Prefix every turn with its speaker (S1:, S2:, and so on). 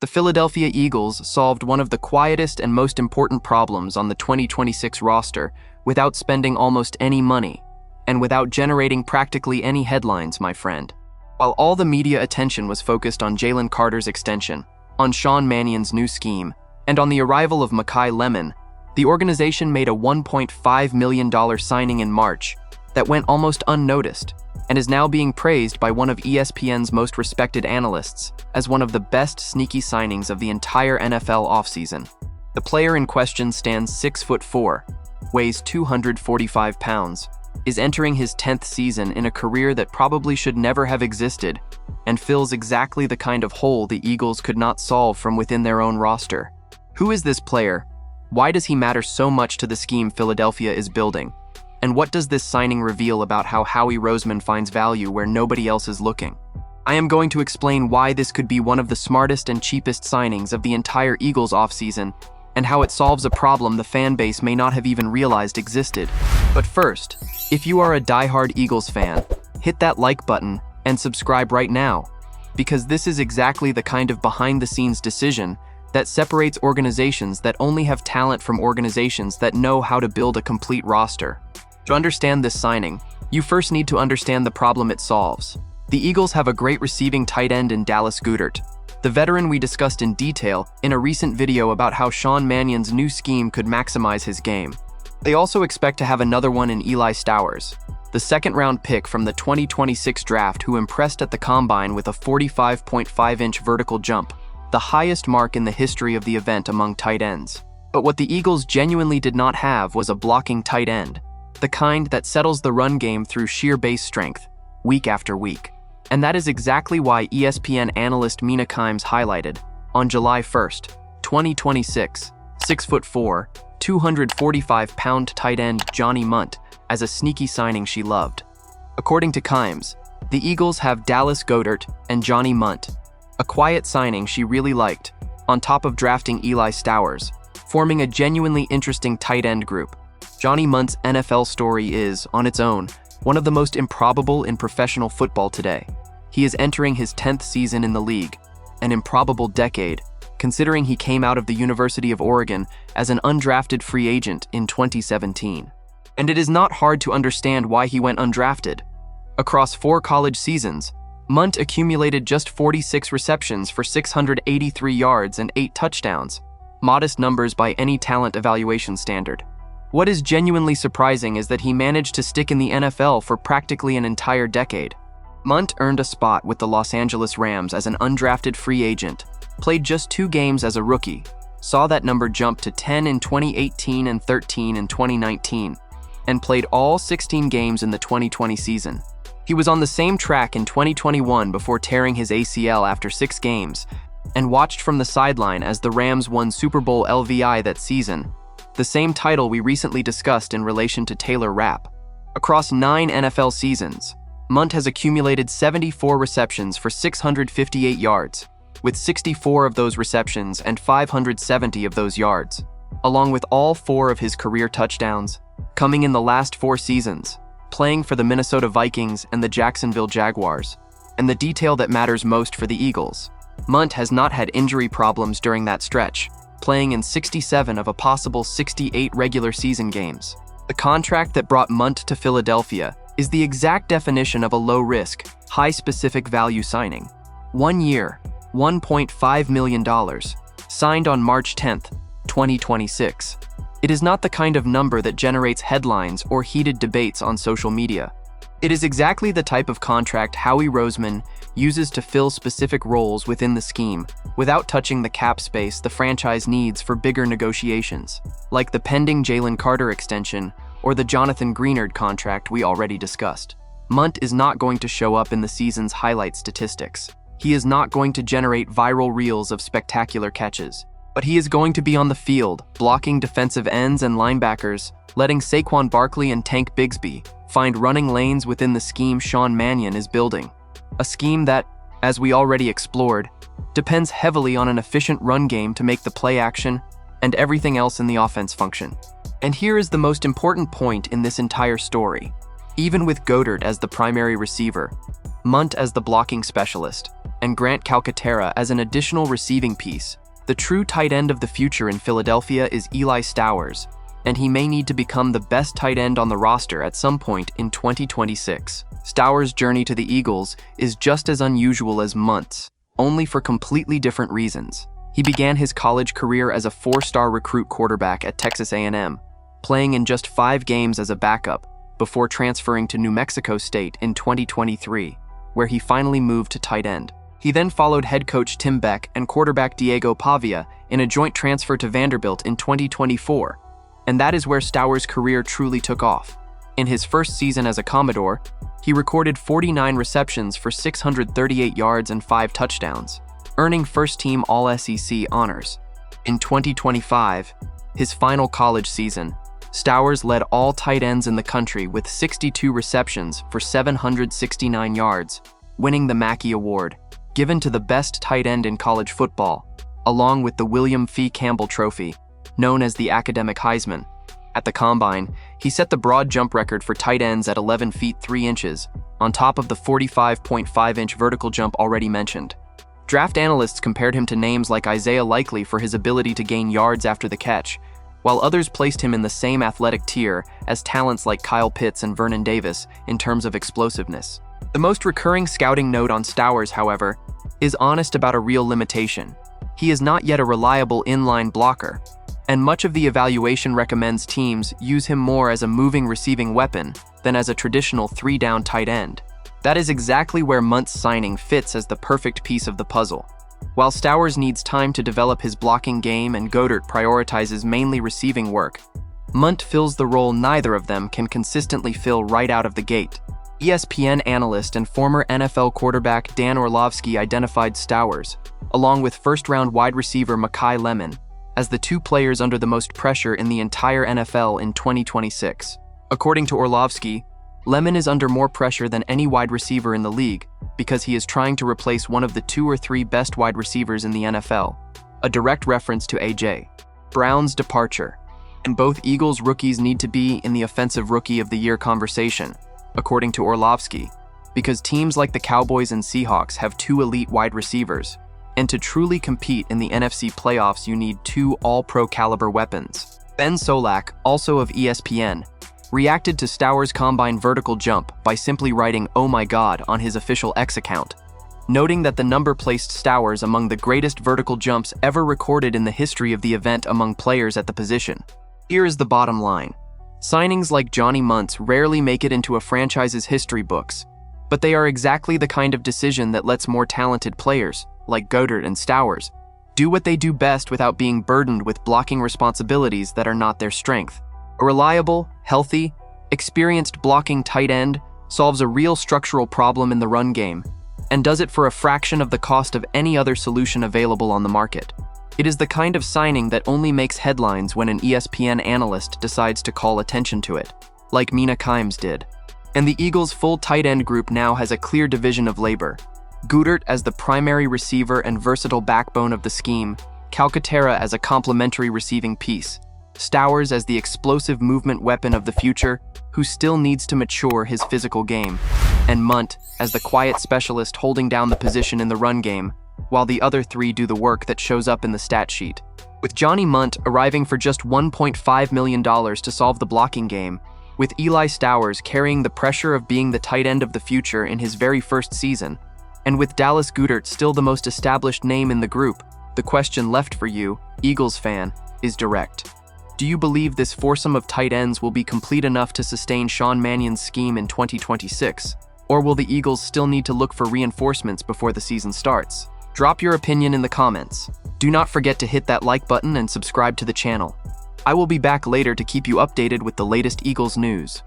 S1: The Philadelphia Eagles solved one of the quietest and most important problems on the 2026 roster without spending almost any money, and without generating practically any headlines, my friend. While all the media attention was focused on Jalen Carter's extension, on Sean Mannion's new scheme, and on the arrival of Makai Lemon, the organization made a $1.5 million signing in March that went almost unnoticed, and is now being praised by one of ESPN's most respected analysts as one of the best sneaky signings of the entire NFL offseason. The player in question stands 6'4", weighs 245 pounds, is entering his 10th season in a career that probably should never have existed, and fills exactly the kind of hole the Eagles could not solve from within their own roster. Who is this player? Why does he matter so much to the scheme Philadelphia is building? And what does this signing reveal about how Howie Roseman finds value where nobody else is looking? I am going to explain why this could be one of the smartest and cheapest signings of the entire Eagles offseason, and how it solves a problem the fan base may not have even realized existed. But first, if you are a diehard Eagles fan, hit that like button and subscribe right now, because this is exactly the kind of behind-the-scenes decision that separates organizations that only have talent from organizations that know how to build a complete roster. To understand this signing, you first need to understand the problem it solves. The Eagles have a great receiving tight end in Dallas Goedert, the veteran we discussed in detail in a recent video about how Sean Mannion's new scheme could maximize his game. They also expect to have another one in Eli Stowers, the second-round pick from the 2026 draft who impressed at the Combine with a 45.5-inch vertical jump, the highest mark in the history of the event among tight ends. But what the Eagles genuinely did not have was a blocking tight end, the kind that settles the run game through sheer base strength, week after week. And that is exactly why ESPN analyst Mina Kimes highlighted, on July 1st, 2026, 6'4", 245-pound tight end Johnny Mundt as a sneaky signing she loved. According to Kimes, the Eagles have Dallas Goedert and Johnny Mundt, a quiet signing she really liked, on top of drafting Eli Stowers, forming a genuinely interesting tight end group. Johnny Mundt's NFL story is, on its own, one of the most improbable in professional football today. He is entering his 10th season in the league, an improbable decade, considering he came out of the University of Oregon as an undrafted free agent in 2017. And it is not hard to understand why he went undrafted. Across 4 college seasons, Mundt accumulated just 46 receptions for 683 yards and 8 touchdowns, modest numbers by any talent evaluation standard. What is genuinely surprising is that he managed to stick in the NFL for practically an entire decade. Mundt earned a spot with the Los Angeles Rams as an undrafted free agent, played just 2 games as a rookie, saw that number jump to 10 in 2018 and 13 in 2019, and played all 16 games in the 2020 season. He was on the same track in 2021 before tearing his ACL after 6 games, and watched from the sideline as the Rams won Super Bowl LVI that season, the same title we recently discussed in relation to Taylor Rapp. Across 9 NFL seasons, Mundt has accumulated 74 receptions for 658 yards, with 64 of those receptions and 570 of those yards, along with all 4 of his career touchdowns, coming in the last 4 seasons, playing for the Minnesota Vikings and the Jacksonville Jaguars. And the detail that matters most for the Eagles, Mundt has not had injury problems during that stretch, playing in 67 of a possible 68 regular season games. The contract that brought Mundt to Philadelphia is the exact definition of a low-risk, high-specific value signing. 1 year, $1.5 million, signed on March 10, 2026. It is not the kind of number that generates headlines or heated debates on social media. It is exactly the type of contract Howie Roseman uses to fill specific roles within the scheme without touching the cap space the franchise needs for bigger negotiations, like the pending Jalen Carter extension or the Jonathan Greenard contract we already discussed. Mundt is not going to show up in the season's highlight statistics. He is not going to generate viral reels of spectacular catches, but he is going to be on the field, blocking defensive ends and linebackers, letting Saquon Barkley and Tank Bigsby find running lanes within the scheme Sean Mannion is building. A scheme that, as we already explored, depends heavily on an efficient run game to make the play action and everything else in the offense function. And here is the most important point in this entire story. Even with Goedert as the primary receiver, Mundt as the blocking specialist, and Grant Calcaterra as an additional receiving piece. The true tight end of the future in Philadelphia is Eli Stowers, and he may need to become the best tight end on the roster at some point in 2026. Stowers' journey to the Eagles is just as unusual as Mundt's, only for completely different reasons. He began his college career as a 4-star recruit quarterback at Texas A&M, playing in just 5 games as a backup before transferring to New Mexico State in 2023, where he finally moved to tight end. He then followed head coach Tim Beck and quarterback Diego Pavia in a joint transfer to Vanderbilt in 2024, and that is where Stowers' career truly took off. In his first season as a Commodore, he recorded 49 receptions for 638 yards and 5 touchdowns, earning first-team All-SEC honors. In 2025, his final college season, Stowers led all tight ends in the country with 62 receptions for 769 yards, winning the Mackey Award, given to the best tight end in college football, along with the William F. Campbell Trophy, known as the Academic Heisman. At the Combine, he set the broad jump record for tight ends at 11 feet 3 inches, on top of the 45.5-inch vertical jump already mentioned. Draft analysts compared him to names like Isaiah Likely for his ability to gain yards after the catch, while others placed him in the same athletic tier as talents like Kyle Pitts and Vernon Davis in terms of explosiveness. The most recurring scouting note on Stowers, however, is honest about a real limitation. He is not yet a reliable inline blocker, and much of the evaluation recommends teams use him more as a moving receiving weapon than as a traditional 3-down tight end. That is exactly where Mundt's signing fits as the perfect piece of the puzzle. While Stowers needs time to develop his blocking game and Goedert prioritizes mainly receiving work, Mundt fills the role neither of them can consistently fill right out of the gate. ESPN analyst and former NFL quarterback Dan Orlovsky identified Stowers, along with first-round wide receiver Makai Lemon, as the 2 players under the most pressure in the entire NFL in 2026. According to Orlovsky, Lemon is under more pressure than any wide receiver in the league because he is trying to replace one of the 2 or 3 best wide receivers in the NFL, a direct reference to A.J. Brown's departure. And both Eagles rookies need to be in the Offensive Rookie of the Year conversation, according to Orlovsky, because teams like the Cowboys and Seahawks have 2 elite wide receivers, and to truly compete in the NFC playoffs you need 2 all-pro caliber weapons. Ben Solak, also of ESPN, reacted to Stowers' combine vertical jump by simply writing "Oh my God" on his official X account, noting that the number placed Stowers among the greatest vertical jumps ever recorded in the history of the event among players at the position. Here is the bottom line. Signings like Johnny Mundt's rarely make it into a franchise's history books, but they are exactly the kind of decision that lets more talented players, like Goedert and Stowers, do what they do best without being burdened with blocking responsibilities that are not their strength. A reliable, healthy, experienced blocking tight end solves a real structural problem in the run game, and does it for a fraction of the cost of any other solution available on the market. It is the kind of signing that only makes headlines when an ESPN analyst decides to call attention to it, like Mina Kimes did. And the Eagles' full tight end group now has a clear division of labor. Goedert as the primary receiver and versatile backbone of the scheme, Calcaterra as a complementary receiving piece, Stowers as the explosive movement weapon of the future, who still needs to mature his physical game, and Mundt as the quiet specialist holding down the position in the run game, while the other 3 do the work that shows up in the stat sheet. With Johnny Mundt arriving for just $1.5 million to solve the blocking game, with Eli Stowers carrying the pressure of being the tight end of the future in his very first season, and with Dallas Goedert still the most established name in the group, the question left for you, Eagles fan, is direct. Do you believe this foursome of tight ends will be complete enough to sustain Sean Mannion's scheme in 2026? Or will the Eagles still need to look for reinforcements before the season starts? Drop your opinion in the comments. Do not forget to hit that like button and subscribe to the channel. I will be back later to keep you updated with the latest Eagles news.